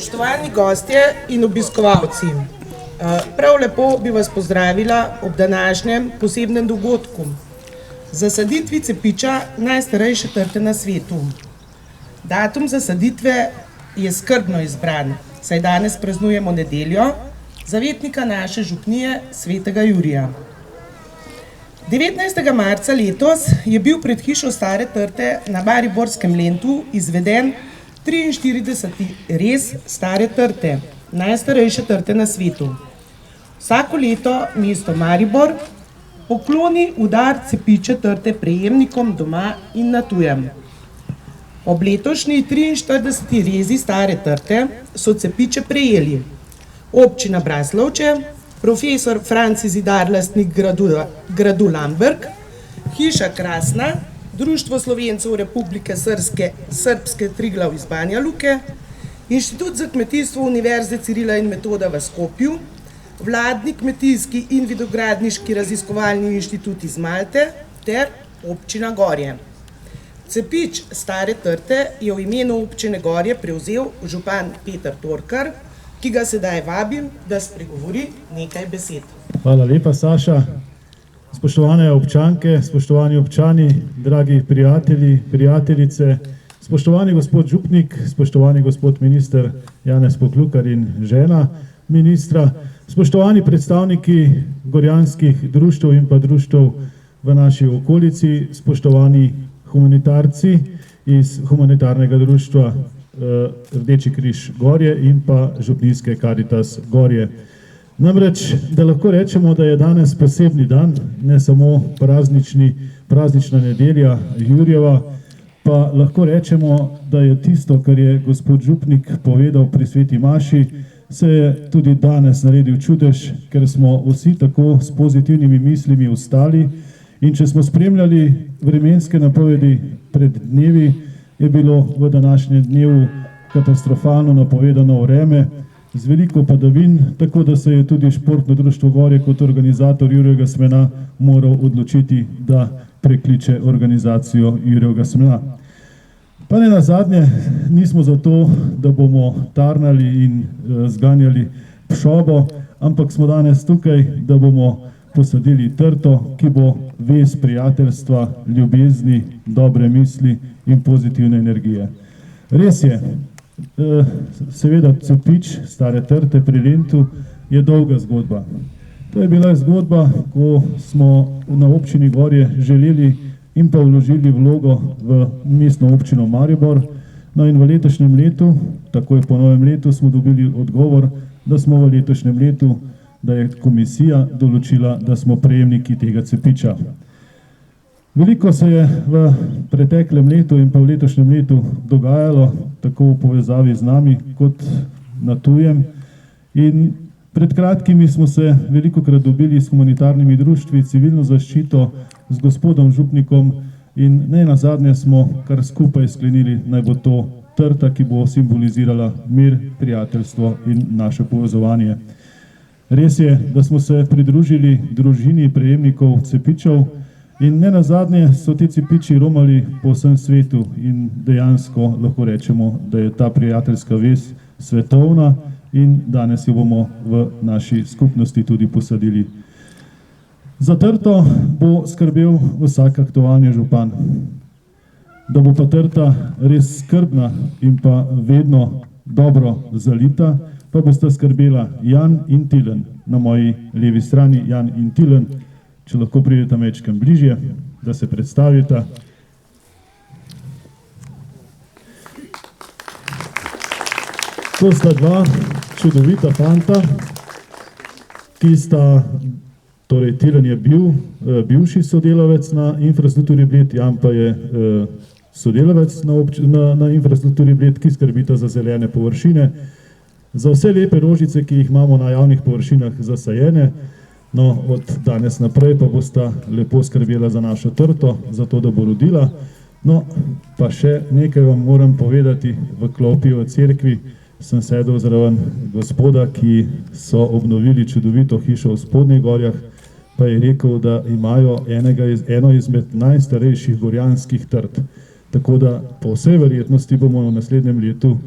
Spoštovani gostje in obiskovalci, prav lepo bi vas pozdravila ob današnjem posebnem dogodku, zasaditvi cepiča najstarejše trte na svetu. Datum zasaditve je skrbno izbran, saj danes praznujemo nedeljo, zavetnika naše župnije svetega Jurija. 19. marca letos je bil pred hišo Stare trte na Mariborskem Lentu izveden 43. rez Stare trte, najstarejše trte na svetu. Vsako leto mesto Maribor pokloni udar cepiče trte prejemnikom doma in na tujem. Ob letošnji 43. rezi Stare trte so cepiče prejeli občina Braslovče, profesor Franci Zidar, lastnik gradu Lamberg, hiša Krasna, Društvo Slovencev Republike Srpske Triglav iz Banja Luke, Inštitut za kmetijstvo Univerze Cirila in Metoda v Skopju, Vladni kmetijski in vinogradniški raziskovalni inštitut iz Malte ter občina Gorje. Cepič Stare trte je v imenu občine Gorje prevzel župan Peter Torkar, ki ga sedaj vabim, da spregovori nekaj besed. Hvala lepa, Saša. Spoštovane občanke, spoštovani občani, dragi prijatelji, prijateljice, spoštovani gospod župnik, spoštovani gospod minister Janez Poklukar in žena ministra, spoštovani predstavniki gorjanskih društev in pa društev v naši okolici, spoštovani humanitarci iz humanitarnega društva Rdeči križ Gorje in pa župnijske Karitas Gorje. Namreč, da lahko rečemo, da je danes posebni dan, ne samo praznična nedelja Jurjeva, pa lahko rečemo, da je tisto, kar je gospod župnik povedal pri sveti maši, se je tudi danes naredil čudež, ker smo vsi tako s pozitivnimi mislimi vstali in če smo spremljali vremenske napovedi pred dnevi, je bilo v današnjem dnevu katastrofalno napovedano vreme z veliko padavin, tako da se je tudi Športno društvo Gorje kot organizator Jurjevega smena moral odločiti, da prekliče organizacijo Jurjevega smena. Pa ne nazadnje, nismo zato, da bomo tarnali in zganjali pšobo, ampak smo danes tukaj, da bomo posadili trto, ki bo vez prijateljstva, ljubezni, dobre misli in pozitivne energije. Res je, seveda cepič Stare trte pri Lentu je dolga zgodba. To je bila zgodba, ko smo na občini Gorje želeli in pa vložili vlogo v mestno občino Maribor. No in v letošnjem letu, takoj po novem letu, smo dobili odgovor, da smo v letošnjem letu, da je komisija določila, da smo prejemniki tega cepiča. Veliko se je v preteklem letu in pa v letošnjem letu dogajalo, tako v povezavi z nami kot na tujem. In pred kratkimi smo se velikokrat dobili s humanitarnimi društvi, civilno zaščito, z gospodom župnikom in ne nazadnje smo kar skupaj sklenili, naj bo to trta, ki bo simbolizirala mir, prijateljstvo in naše povezovanje. Res je, da smo se pridružili družini prejemnikov cepičev in ne nazadnje so ti cepiči romali po vsem svetu in dejansko lahko rečemo, da je ta prijateljska vez svetovna in danes jo bomo v naši skupnosti tudi posadili. Za trto bo skrbel vsak aktualni župan. Da bo pa trta res skrbna in pa vedno dobro zalita, pa bosta skrbela Jan in Tilen. Na moji levi strani Jan in Tilen, če lahko prideta mečkem bližje, da se predstavita. To sta dva čudovita fanta, ki sta, torej Tilen je bivši sodelavec na infrastrukturi Bled, Jan pa je sodelavec na infrastrukturi Bled, ki skrbita za zelene površine, za vse lepe rožice, ki jih imamo na javnih površinah zasajene. No, od danes naprej pa bosta lepo skrbela za našo trto, za to, da bo rodila. No, pa še nekaj vam moram povedati, v klopi v cerkvi sem sedel zraven gospoda, ki so obnovili čudovito hišo v Spodnjih Gorjah, pa je rekel, da imajo eno izmed najstarejših gorjanskih trt. Tako da po vsej verjetnosti bomo v naslednjem letu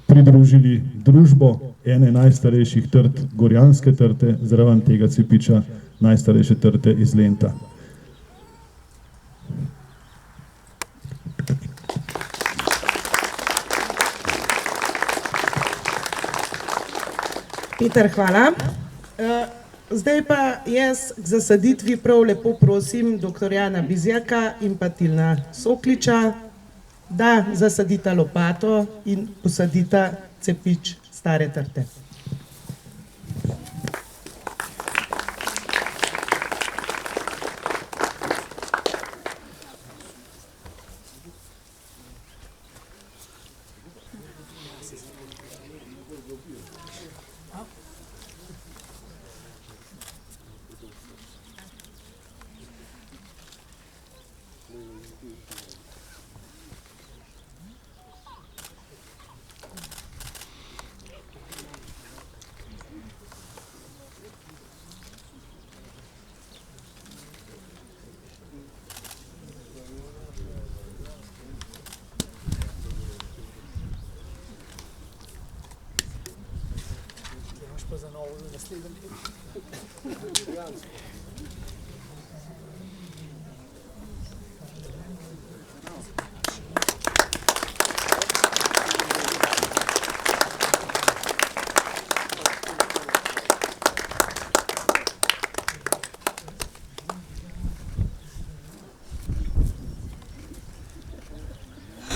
pridružili družbo ene najstarejših trt, Gorjanske trte, zraven tega cepiča najstarejše trte iz Lenta. Peter, hvala. Zdaj pa jaz k zasaditvi prav lepo prosim dr. Jana Bizjaka in pa Tilna Sokliča, da zasadita lopato in posadita cepič stare trte.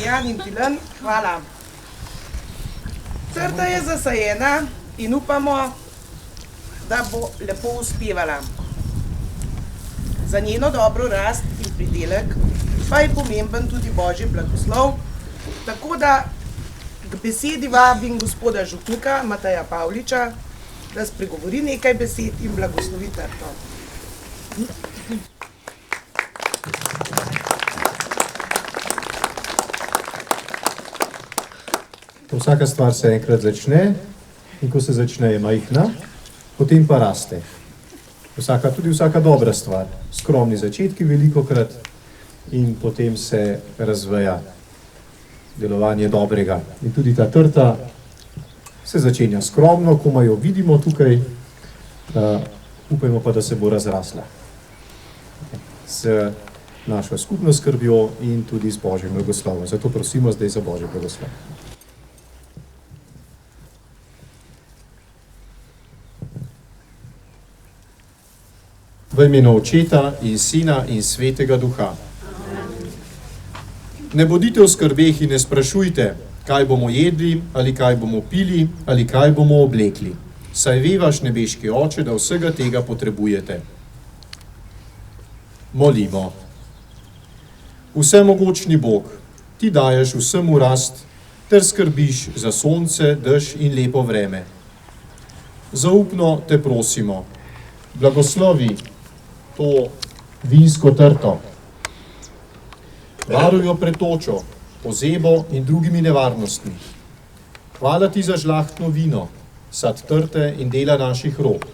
Jan in Tilen, hvala. Trta je zasajena in upamo, da bo lepo uspevala. Za njeno dobro rast in pridelek pa je pomemben tudi Božji blagoslov, tako da k besedi vabim gospoda župnika Mateja Pavliča, da spregovori nekaj besed in blagoslovi trto. Vsaka stvar se enkrat začne in ko se začne je majhna, potem pa raste. Tudi vsaka dobra stvar, skromni začetki velikokrat in potem se razveja delovanje dobrega. In tudi ta trta se začenja skromno, komaj jo vidimo tukaj, upajmo pa, da se bo razrasla s našo skupno skrbjo in tudi z Božjim blagoslovom. Zato prosimo zdaj za Božji blagoslov. V imenu Očeta in Sina in Svetega Duha. Ne bodite v skrbeh in ne sprašujte, kaj bomo jedli, ali kaj bomo pili, ali kaj bomo oblekli. Saj ve vaš nebeški Oče, da vsega tega potrebujete. Molimo. Vsemogočni Bog, ti daješ vsemu rast, ter skrbiš za sonce, dež in lepo vreme. Zaupno te prosimo, blagoslovi to vinsko trto. Varuj jo pred točo, pozebo in drugimi nevarnostmi. Hvala ti za žlahtno vino, sad trte in dela naših rok.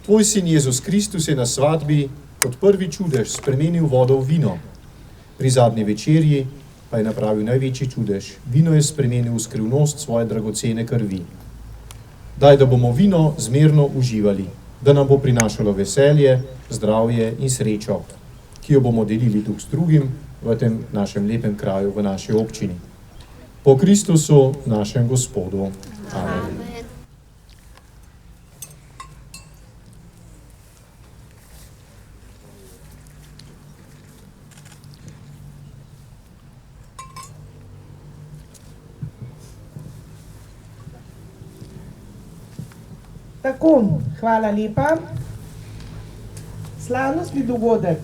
Tvoj sin Jezus Kristus je na svadbi kot prvi čudež spremenil vodo v vino. Pri zadnji večerji pa je napravil največji čudež. Vino je spremenil v skrivnost svoje dragocene krvi. Daj, da bomo vino zmerno uživali, da nam bo prinašalo veselje, zdravje in srečo, ki jo bomo delili drug s drugim v tem našem lepem kraju, v naši občini. Po Kristusu, našem Gospodu. Amen. Tako, hvala lepa. Slavnostni dogodek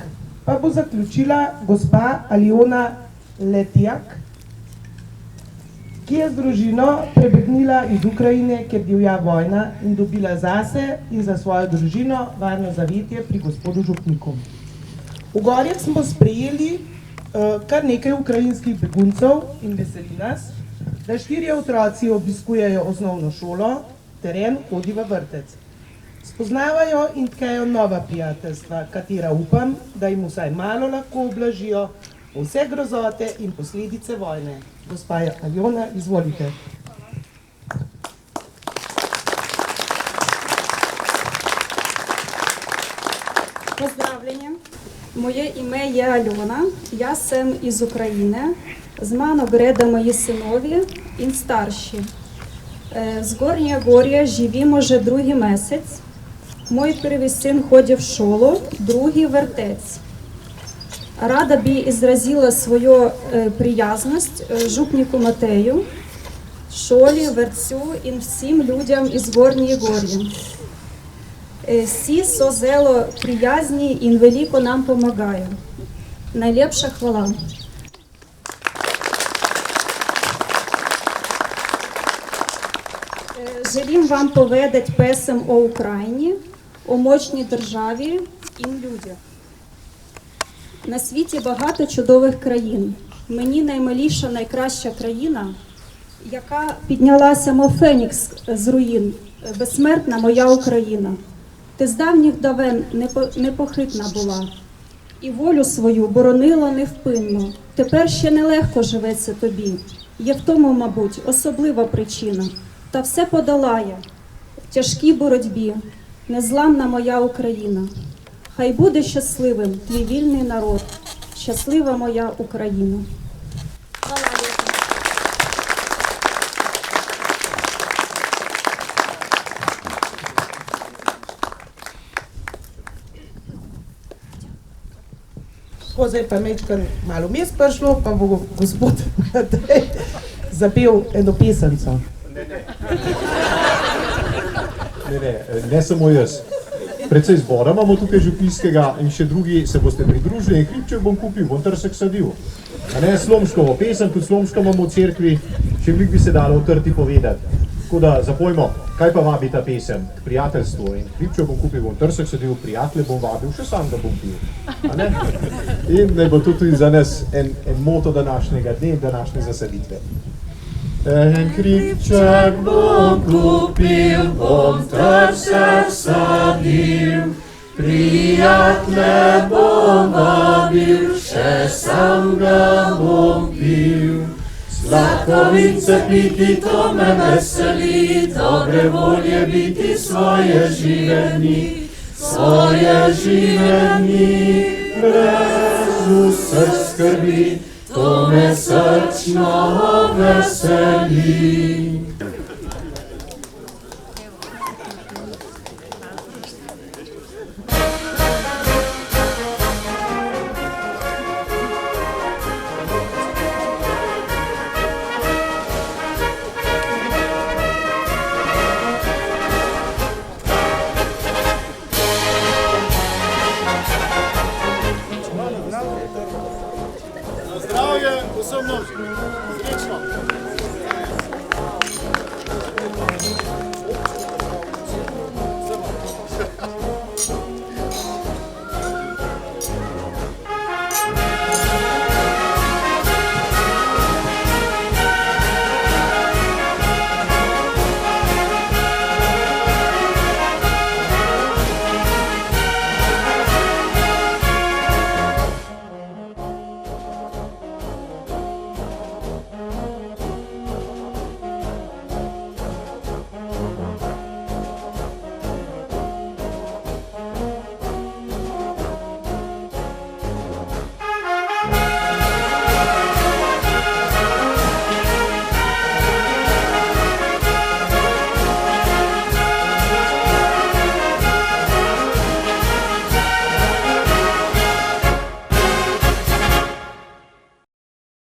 pa bo zaključila gospa Aljona Letjak, ki je z družino prebegnila iz Ukrajine, kjer divja vojna, in dobila zase in za svojo družino varno zavetje pri gospodu župniku. V Gorjah smo sprejeli kar nekaj ukrajinskih beguncev in veseli nas, da 4 otroci obiskujejo osnovno šolo, teren hodi v vrtec. Spoznavajo in tkejo nova prijateljstva, katera upam, da jim vsaj malo lahko oblažijo vse grozote in posledice vojne. Gospa Aljona, izvolite. Поздравлення. Моє ім'я є Альона, я сам із України. З мене греда мої синові і старші. З Горньої Горі живемо вже другий місяць. Мій перший син ходить в школу, другий вертець. Рада би ізразила свою приязність жупнику Матею, школі, вертцю і всім людям із Горньої Горі. Всі со зело приязні і велико нам помагає. Найлепша хвала. Желім вам поведать песем о Україні, о мощній державі і людях. На світі багато чудових країн. Мені наймиліша, найкраща країна, яка піднялася, мов фенікс з руїн, безсмертна моя Україна. Ти з давніх давен непохитна була, і волю свою боронила невпинно. Тепер ще нелегко живеться тобі. Є в тому, мабуть, особлива причина. Та все подолає в тяжкій боротьбі, незламна моя Україна. Хай буде щасливим твій вільний народ, щаслива моя Україна. Zdaj pa mečkan malo mes prišlo, pa bo gospod Matej zapel eno pesemco. Ne samo jaz. Predvsej zbora imamo tukaj župnijskega in še drugi se boste pridružili in hribček bom kupil, bom trsek sadil. A ne Slomškovo pesem, tudi Slomško imamo v cerkvi, še veliko bi se dalo v trti povedati. Tako da zapojmo, kaj pa vabi ta pesem k prijateljstvu in hribček bom kupil, bom trsek sadil, prijatelje bom vabil, še sam ga bom pil. A ne? In naj bo tudi za nas en moto današnjega dne in današnje zasaditve. En hribček bom kupil, bom trsek sadil, prijatelje bom vabil, še sam ga bom pil. Sladkovice piti, to me veseli, dobre volje biti svoje življenji, brez vseh skrbi, to me srčno veseli.